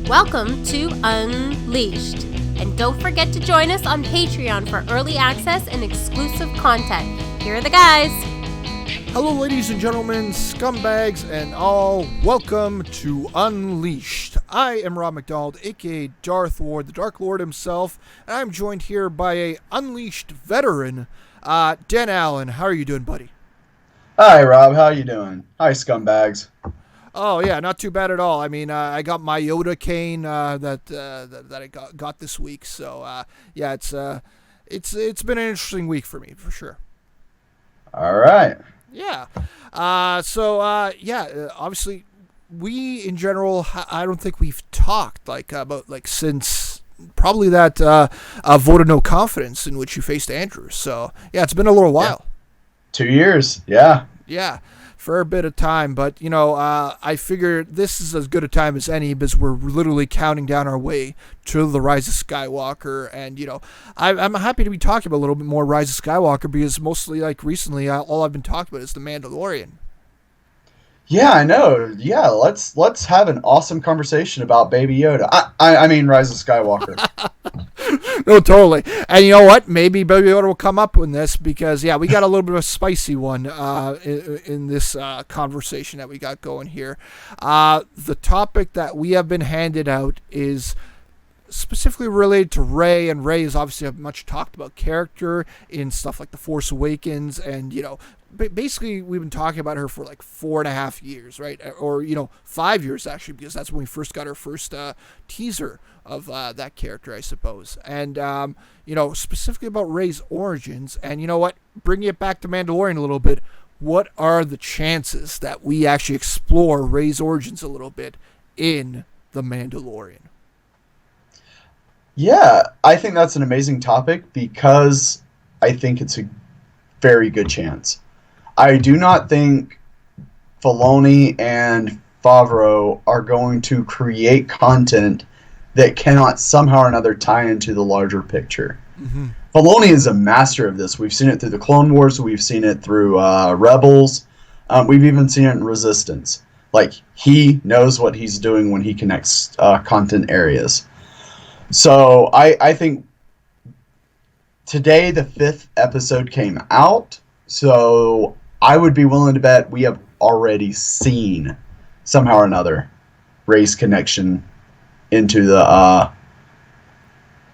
Welcome to Unleashed. And don't forget to join us on Patreon for early access and exclusive content. Here are the guys. Hello, ladies and gentlemen, scumbags and all. Welcome to Unleashed. I am Rob McDonald, aka Darth Ward, the Dark Lord himself, and I'm joined here by a Unleashed veteran, Dan Allen. How are you doing, buddy? Hi, Rob. How you doing? Hi, scumbags. Oh yeah, not too bad at all. I mean, I got my Yoda cane that I got this week, so yeah, it's been an interesting week for me for sure. All right. Yeah. Obviously, we in general, I don't think we've talked about since probably that vote of no confidence in which you faced Andrew. So yeah, it's been a little while. Yeah. 2 years. Yeah. Yeah. For a bit of time, but I figure this is as good a time as any because we're literally counting down our way to the Rise of Skywalker, and I'm happy to be talking about a little bit more Rise of Skywalker because mostly recently all I've been talking about is the Mandalorian. Yeah, I know. Yeah, let's have an awesome conversation about Baby Yoda. I mean Rise of Skywalker. No, totally. And you know what? Maybe Baby Yoda will come up with this because, yeah, we got a little bit of a spicy one in this conversation that we got going here. The topic that we have been handed out is specifically related to Rey, and Rey is obviously a much talked about character in stuff like The Force Awakens, and, basically we've been talking about her for 4.5 years, right? Or 5 years actually, because that's when we first got our first teaser of that character, I suppose. And specifically about Rey's origins, and bringing it back to Mandalorian a little bit, what are the chances that we actually explore Rey's origins a little bit in The Mandalorian? Yeah, I think that's an amazing topic because I think it's a very good chance. I do not think Filoni and Favreau are going to create content that cannot somehow or another tie into the larger picture. Mm-hmm. Filoni is a master of this. We've seen it through the Clone Wars. We've seen it through Rebels. We've even seen it in Resistance. He knows what he's doing when he connects content areas. So I think today the 5th episode came out, so I would be willing to bet we have already seen somehow or another Rey's connection into the,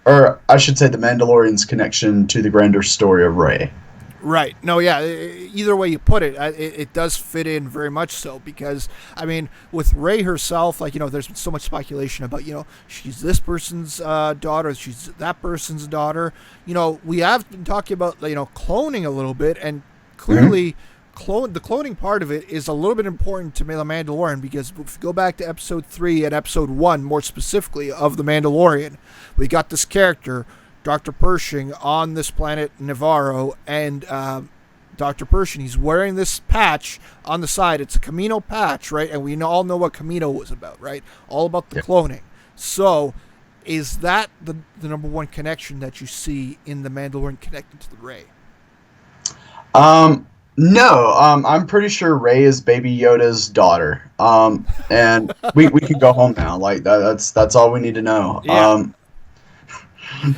or I should say the Mandalorian's connection to the grander story of Rey. Right. No, yeah, either way you put it, it does fit in very much so because, I mean, with Rey herself, there's been so much speculation about, she's this person's daughter, she's that person's daughter. We have been talking about, cloning a little bit, and clearly the cloning part of it is a little bit important to The Mandalorian because if you go back to episode 3 and episode 1, more specifically, of The Mandalorian, we got this character, Dr. Pershing, on this planet Navarro, and Dr. Pershing, he's wearing this patch on the side. It's a Camino patch, right? And we all know what Camino was about, right? All about the cloning. So is that the number one connection that you see in The Mandalorian connected to the Rey? No, I'm pretty sure Rey is Baby Yoda's daughter. And we can go home now. That's all we need to know. Yeah.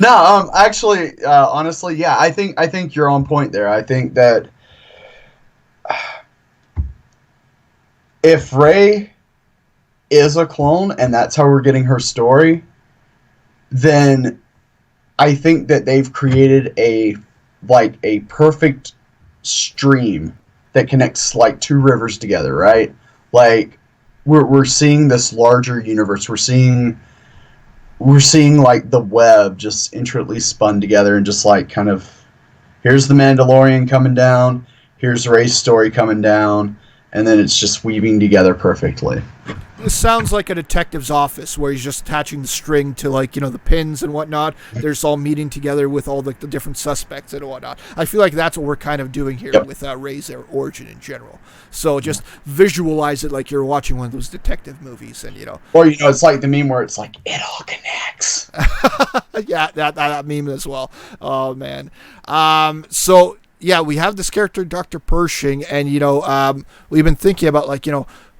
No, actually, honestly, yeah, I think you're on point there. I think that if Rey is a clone and that's how we're getting her story, then I think that they've created a perfect stream that connects two rivers together, right? We're seeing this larger universe. We're seeing the web just intricately spun together and just kind of, here's the Mandalorian coming down, here's Rey's story coming down, and then it's just weaving together perfectly. This sounds like a detective's office where he's just attaching the string to the pins and whatnot. They're just all meeting together with all the different suspects and whatnot. I feel like that's what we're kind of doing here with Rey's origin in general. So just visualize it like you're watching one of those detective movies, and Or it's like the meme where it's it all connects. Yeah, that meme as well. Oh man. So yeah, we have this character Dr. Pershing, and we've been thinking about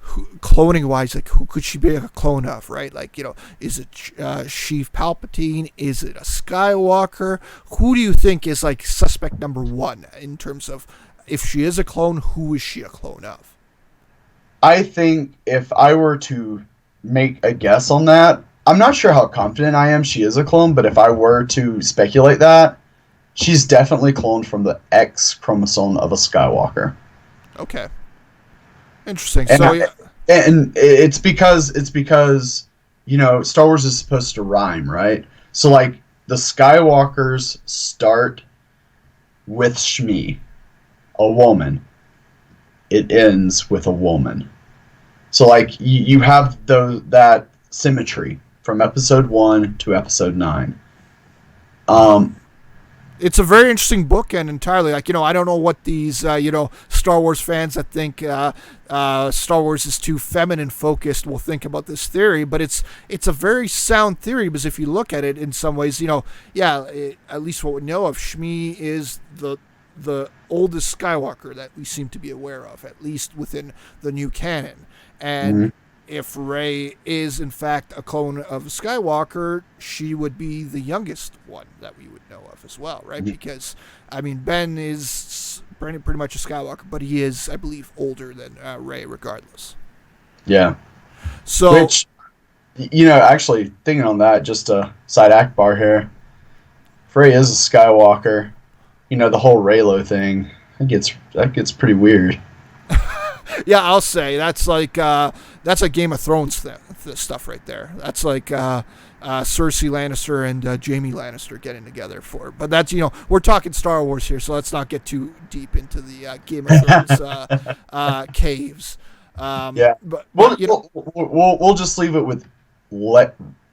cloning wise, like who could she be a clone of, right? Like, is it Sheev Palpatine? Is it a Skywalker? Who do you think is like suspect number one in terms of if she is a clone, who is she a clone of? I think if I were to make a guess on that, I'm not sure how confident I am she is a clone, but if I were to speculate that, she's definitely cloned from the X chromosome of a Skywalker. Okay. Interesting. And it's because Star Wars is supposed to rhyme, right? So like the Skywalkers start with Shmi, a woman. It ends with a woman. So like you have that symmetry from episode 1 to episode 9. It's a very interesting book, and entirely like I don't know what these Star Wars fans that think Star Wars is too feminine focused will think about this theory, but it's a very sound theory because if you look at it in some ways, at least what we know of, Shmi is the oldest Skywalker that we seem to be aware of, at least within the new canon, and. If Rey is in fact a clone of Skywalker, she would be the youngest one that we would know of as well, right? Mm-hmm. Because, Ben is pretty much a Skywalker, but he is, I believe, older than Rey regardless. Yeah. So, which, actually thinking on that, just a side Akbar here. If Rey is a Skywalker, the whole Reylo thing, that gets pretty weird. Yeah, I'll say that's like Game of Thrones stuff right there. That's like Cersei Lannister and Jaime Lannister getting together but that's we're talking Star Wars here, so let's not get too deep into the Game of Thrones caves. But we'll just leave it with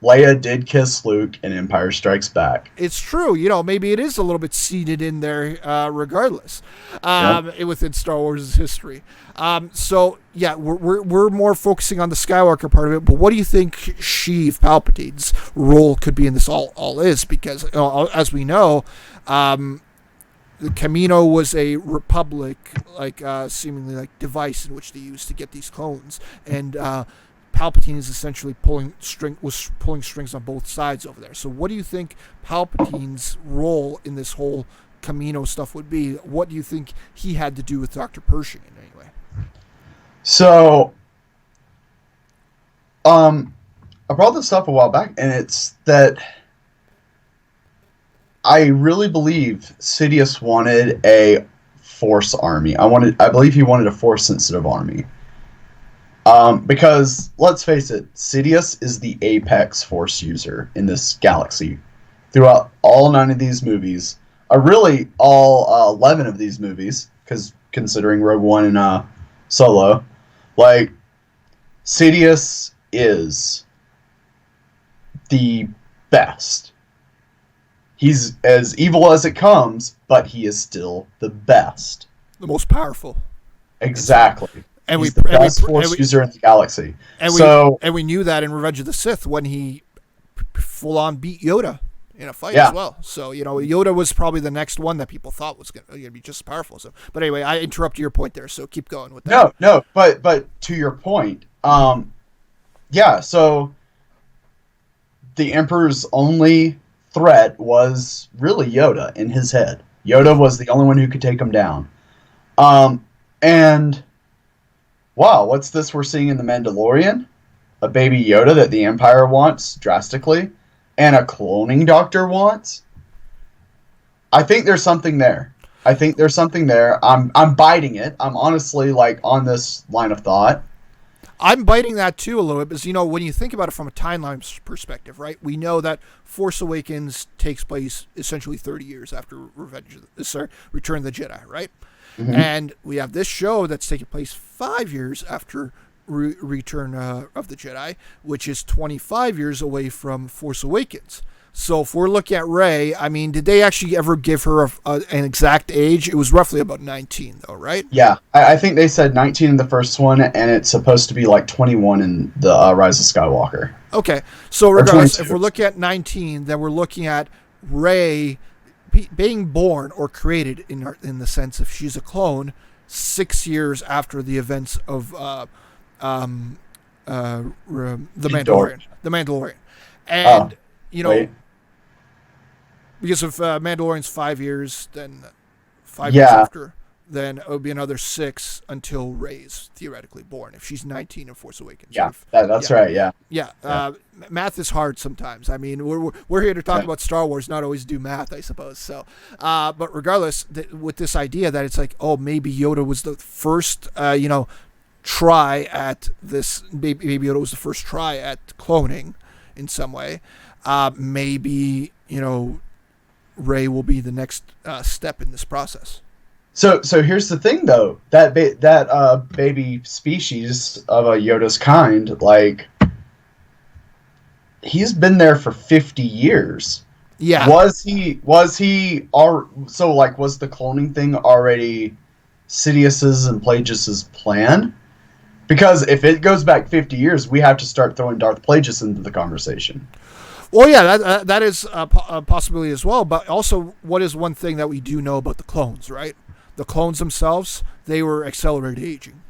Leia did kiss Luke in Empire Strikes Back. It's true. Maybe it is a little bit seeded in there regardless within Star Wars' history. We're more focusing on the Skywalker part of it, but what do you think Sheev Palpatine's role could be in this all is? Because as we know, the Camino was a republic, seemingly device in which they used to get these clones, and Palpatine is essentially pulling strings on both sides over there. So what do you think Palpatine's role in this whole Camino stuff would be? What do you think he had to do with Dr. Pershing in any way? So, I brought this up a while back, and it's that I really believe Sidious wanted a Force army. I believe he wanted a Force-sensitive army. Because, let's face it, Sidious is the apex Force user in this galaxy. Throughout all 9 of these movies, really all 11 of these movies, because considering Rogue One and Solo, Sidious is the best. He's as evil as it comes, but he is still the best. The most powerful. Exactly. And he's the best Force user in the galaxy. And we knew that in Revenge of the Sith when he full-on beat Yoda in a fight as well. So, Yoda was probably the next one that people thought was going to be just as powerful. So, but anyway, I interrupted your point there, so keep going with that. No, but to your point, so the Emperor's only threat was really Yoda in his head. Yoda was the only one who could take him down. And wow, what's this we're seeing in The Mandalorian? A baby Yoda that the Empire wants drastically, and a cloning doctor wants? I think there's something there. I'm biting it. I'm honestly on this line of thought. I'm biting that too a little bit because, when you think about it from a timeline perspective, right? We know that Force Awakens takes place essentially 30 years after Return of the Jedi, right? Mm-hmm. And we have this show that's taking place 5 years after Return of the Jedi, which is 25 years away from Force Awakens. So if we're looking at Rey, did they actually ever give her an exact age? It was roughly about 19, though, right? Yeah, I think they said 19 in the first one, and it's supposed to be 21 in the Rise of Skywalker. Okay, so regardless, if we're looking at 19, then we're looking at Rey being born or created in the sense if she's a clone 6 years after the events of The Endor. Mandalorian, Oh, and wait. because if Mandalorian's 5 years, then 5 years Yeah, after, then it would be another 6 until Rey's theoretically born. If she's 19 in Force Awakens. yeah, If, that's yeah, right. Yeah, yeah. yeah, Math is hard sometimes. I mean, we're here to talk yeah. about Star Wars, not always do math, I suppose. So, but regardless, with this idea that it's like, oh, maybe Yoda was the first, try at this. Maybe Yoda was the first try at cloning in some way. Maybe Rey will be the next step in this process. So here's the thing, though. That baby species of a Yoda's kind, like, he's been there for 50 years. Yeah. Was he was the cloning thing already Sidious's and Plagueis's plan? Because if it goes back 50 years, we have to start throwing Darth Plagueis into the conversation. Well, yeah, that is a possibility as well. But also, what is one thing that we do know about the clones, right? The clones themselves, they were accelerated aging.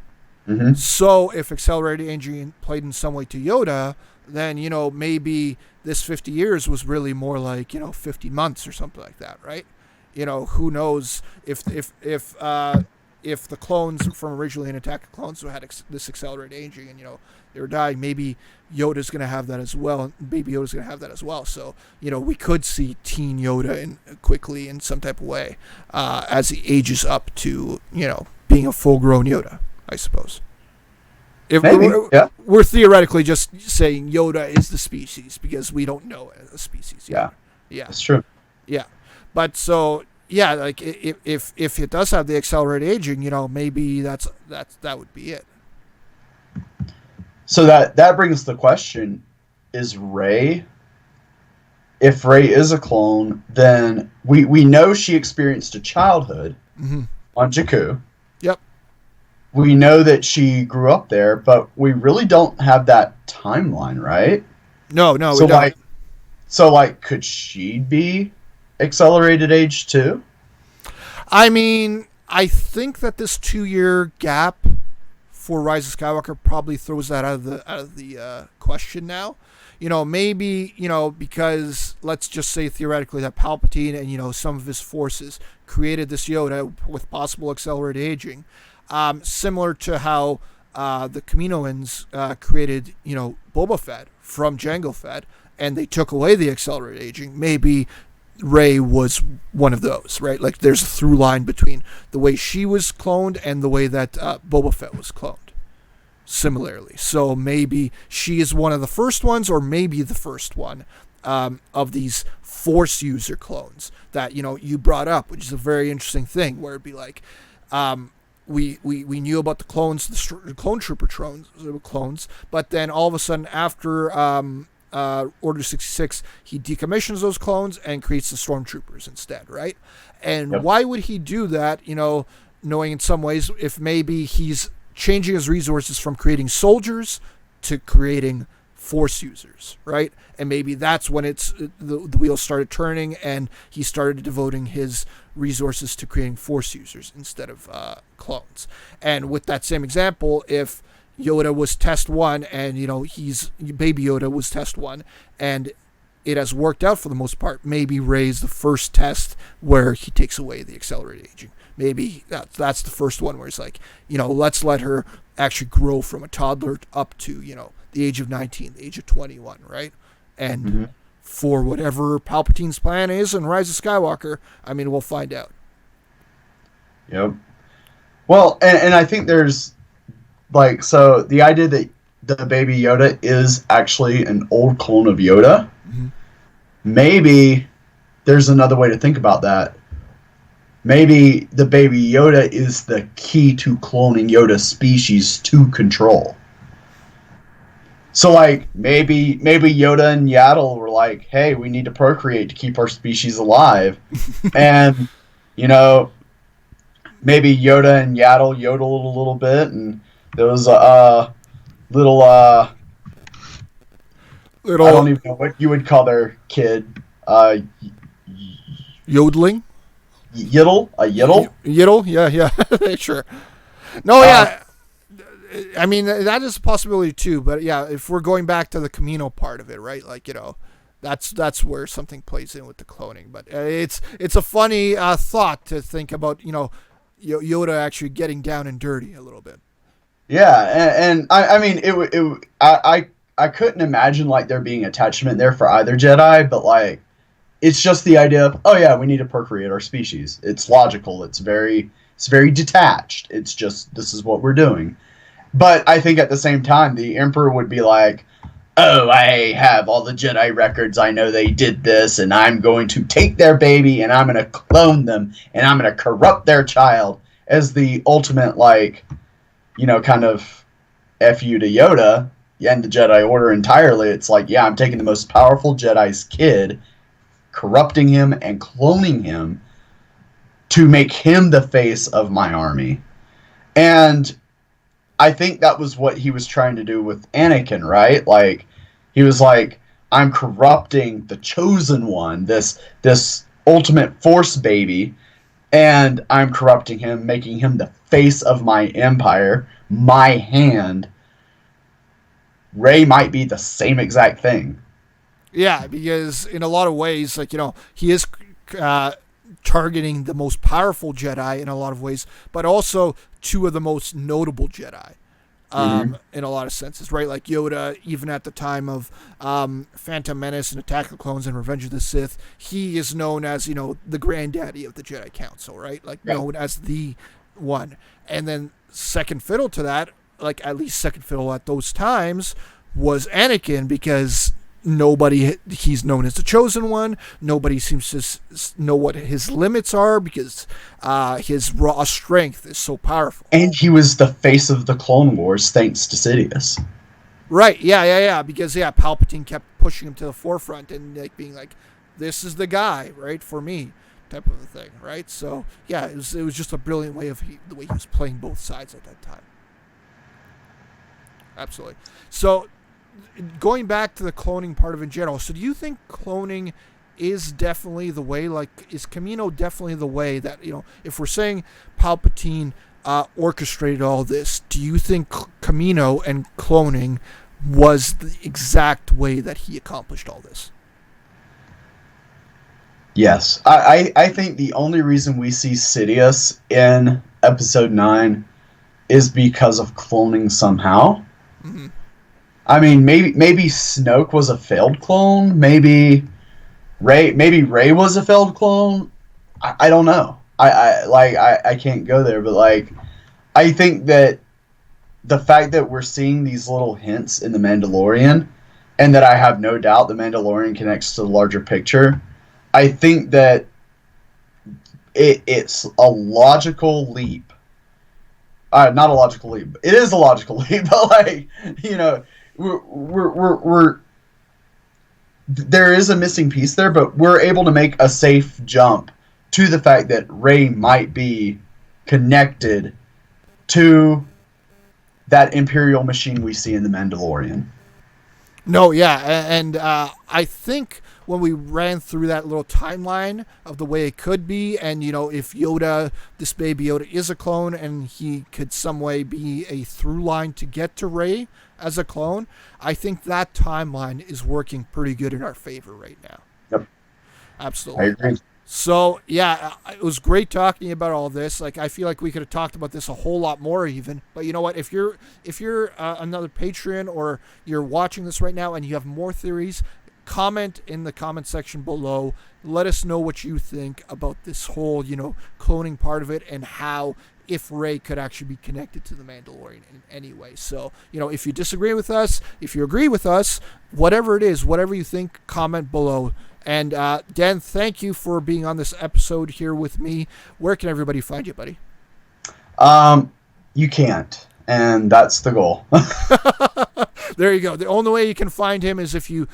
Mm-hmm. So if accelerated aging played in some way to Yoda, then, maybe this 50 years was really more like, 50 months or something like that, right? Who knows if the clones from originally an Attack of Clones who had this accelerated aging and, they were dying, maybe Yoda's going to have that as well. And Baby Yoda's going to have that as well. So, we could see teen Yoda quickly in some type of way as he ages up to, being a full-grown Yoda, I suppose. If Maybe, yeah. We're theoretically just saying Yoda is the species because we don't know a species yet. Yeah, that's true. Yeah. But so, yeah, like if it does have the accelerated aging, maybe that would be it. So that brings the question: Is Rey? If Rey is a clone, then we know she experienced a childhood on Jakku. Yep. We know that she grew up there, but we really don't have that timeline, right? No, we don't. Could she be accelerated age too? I mean, I think that this 2-year gap for Rise of Skywalker probably throws that out of the question now. Maybe, because let's just say theoretically that Palpatine and, some of his forces created this Yoda with possible accelerated aging. Similar to how the Kaminoans created, Boba Fett from Jango Fett, and they took away the accelerated aging. Maybe Rey was one of those, right? Like there's a through line between the way she was cloned and the way that Boba Fett was cloned. Similarly, so maybe she is one of the first ones, or maybe the first one of these Force user clones that you brought up, which is a very interesting thing. Where it'd be like, we knew about the clones, the clone trooper clones, but then all of a sudden after Order 66, he decommissions those clones and creates the stormtroopers instead, right? And Yep. Why would he do that? Knowing in some ways if maybe he's changing his resources from creating soldiers to creating Force users, right? And maybe that's when the wheels started turning and he started devoting his resources to creating Force users instead of clones. And with that same example, if Yoda was test 1 and Baby Yoda was test 1 and it has worked out for the most part, maybe Rey's the first test where he takes away the accelerated aging. Maybe that's the first one where it's like, let's let her actually grow from a toddler up to, the age of 19, the age of 21, right? And for whatever Palpatine's plan is in Rise of Skywalker, I mean, we'll find out. Yep. Well, and I think there's, so the idea that the Baby Yoda is actually an old clone of Yoda, maybe there's another way to think about that. Maybe the Baby Yoda is the key to cloning Yoda species to control. So, maybe Yoda and Yaddle were like, hey, we need to procreate to keep our species alive. And, maybe Yoda and Yaddle yodeled a little bit, and there was a little, I don't even know what you would call their kid. Yodeling? Yiddle? A yiddle? Yiddle? Yeah, sure. No, yeah. I mean, that is a possibility too. But yeah, if we're going back to the Camino part of it, right? Like, that's where something plays in with the cloning. But it's a funny thought to think about. Yoda actually getting down and dirty a little bit. Yeah, and I mean, I couldn't imagine like there being attachment there for either Jedi, but like it's just the idea of, oh yeah, we need to procreate our species. It's logical. It's very detached. It's just, this is what we're doing. But I think at the same time, the Emperor would be like, oh, I have all the Jedi records. I know they did this, and I'm going to take their baby, and I'm going to clone them, and I'm going to corrupt their child as the ultimate, like, kind of F you to Yoda and the Jedi Order entirely. It's like, yeah, I'm taking the most powerful Jedi's kid, corrupting him and cloning him to make him the face of my army. And I think that was what he was trying to do with Anakin, right? Like, he was like, I'm corrupting the chosen one, this ultimate Force baby, and I'm corrupting him, making him the face of my empire, my hand. Rey might be the same exact thing. Yeah, because in a lot of ways, like, he is targeting the most powerful Jedi in a lot of ways, but also two of the most notable Jedi in a lot of senses, right? Like Yoda, even at the time of Phantom Menace and Attack of the Clones and Revenge of the Sith, he is known as, the granddaddy of the Jedi Council, right? Like, known as the one. And then second fiddle to that, like at least second fiddle at those times, was Anakin, because he's known as the chosen one. Nobody seems to know what his limits are, because his raw strength is so powerful. And he was the face of the Clone Wars thanks to Sidious. Right, yeah, because Palpatine kept pushing him to the forefront and like being like, this is the guy, right, for me, type of a thing, right? So yeah, it was just a brilliant way of the way he was playing both sides at that time. Absolutely. So going back to the cloning part of it in general, so do you think cloning is definitely the way, like, is Camino definitely the way that, if we're saying Palpatine orchestrated all this, do you think Camino and cloning was the exact way that he accomplished all this? Yes. I think the only reason we see Sidious in Episode 9 is because of cloning somehow. Mm-hmm. I mean, maybe Snoke was a failed clone. Maybe Rey was a failed clone. I don't know. I can't go there, but like, I think that the fact that we're seeing these little hints in The Mandalorian, and that I have no doubt The Mandalorian connects to the larger picture, I think that it's a logical leap. Not a logical leap. It is a logical leap, but like, we're there is a missing piece there, but we're able to make a safe jump to the fact that Rey might be connected to that Imperial machine we see in The Mandalorian. No, yeah, and I think when we ran through that little timeline of the way it could be, and if this baby Yoda is a clone, and he could some way be a through line to get to Rey as a clone, I think that timeline is working pretty good in our favor right now. Yep, absolutely. I agree. So yeah, it was great talking about all this. Like, I feel like we could have talked about this a whole lot more even. But you know what? If you're another Patreon, or you're watching this right now and you have more theories, comment in the comment section below. Let us know what you think about this whole, cloning part of it, and how, if Rey could actually be connected to the Mandalorian in any way. So, if you disagree with us, if you agree with us, whatever it is, whatever you think, comment below. And Dan, thank you for being on this episode here with me. Where can everybody find you, buddy? You can't, and that's the goal. There you go. The only way you can find him is if you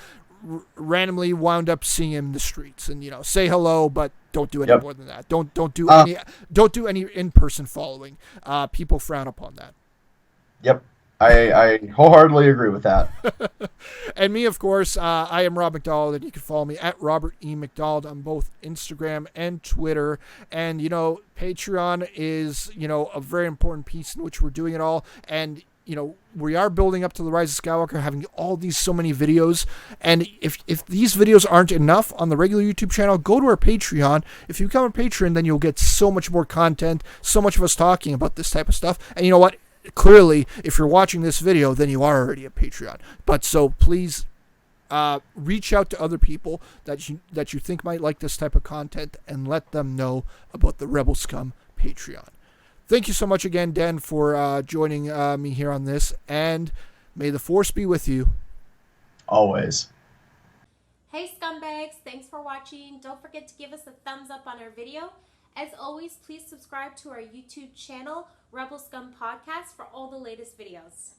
randomly wound up seeing him in the streets, and say hello, but don't do any more than that. Don't do any in-person following. People frown upon that. Yep. I wholeheartedly agree with that. And me, of course, I am Rob McDonald, and you can follow me at Robert E. McDonald on both Instagram and Twitter. And, Patreon is, a very important piece in which we're doing it all. And we are building up to the Rise of Skywalker, having all these so many videos. And if these videos aren't enough on the regular YouTube channel, go to our Patreon. If you become a patron, then you'll get so much more content, so much of us talking about this type of stuff. And you know what? Clearly, if you're watching this video, then you are already a Patreon. But so please reach out to other people that you think might like this type of content and let them know about the Rebel Scum Patreon. Thank you so much again, Dan, for joining me here on this, and may the Force be with you. Always. Hey scumbags, thanks for watching. Don't forget to give us a thumbs up on our video. As always, please subscribe to our YouTube channel, Rebel Scum Podcast, for all the latest videos.